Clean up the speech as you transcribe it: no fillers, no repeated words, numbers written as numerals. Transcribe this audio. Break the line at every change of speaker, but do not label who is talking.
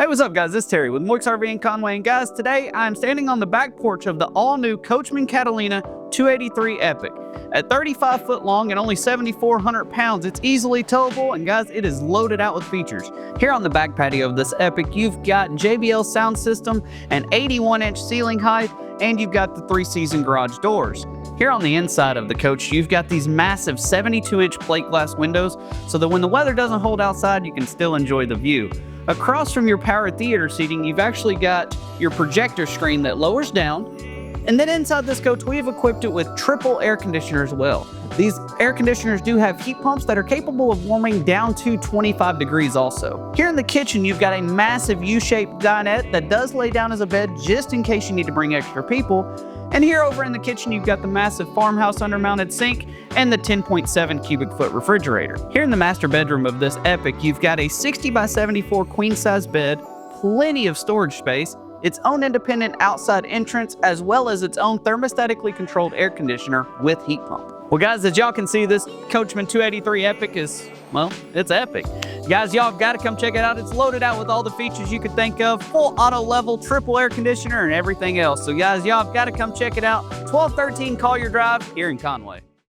Hey, what's up guys? It's Terry with Moix RV in Conway, and guys, today I'm standing on the back porch of the all-new Coachmen Catalina 283EPIC. At 35 foot long and only 7,400 pounds, it's easily towable, and guys, it is loaded out with features. Here on the back patio of this Epic, you've got JBL sound system, an 81-inch ceiling height, and you've got the 3-season garage doors. Here on the inside of the coach, you've got these massive 72-inch plate glass windows, so that when the weather doesn't hold outside, you can still enjoy the view. Across from your power theater seating, you've actually got your projector screen that lowers down. And then inside this coach, we have equipped it with triple air conditioner as well. These air conditioners do have heat pumps that are capable of warming down to 25 degrees also. Here in the kitchen, you've got a massive U-shaped dinette that does lay down as a bed just in case you need to bring extra people. And here over in the kitchen, you've got the massive farmhouse undermounted sink and the 10.7 cubic foot refrigerator. Here in the master bedroom of this Epic, you've got a 60 by 74 queen size bed, plenty of storage space, its own independent outside entrance, as well as its own thermostatically controlled air conditioner with heat pump. Well guys, as y'all can see, this Coachmen 283EPIC is, well, it's epic. Guys, y'all got to come check it out. It's loaded out with all the features you could think of, full auto level, triple air conditioner, and everything else. So guys, y'all got to come check it out. 1213 Collier Drive here in Conway.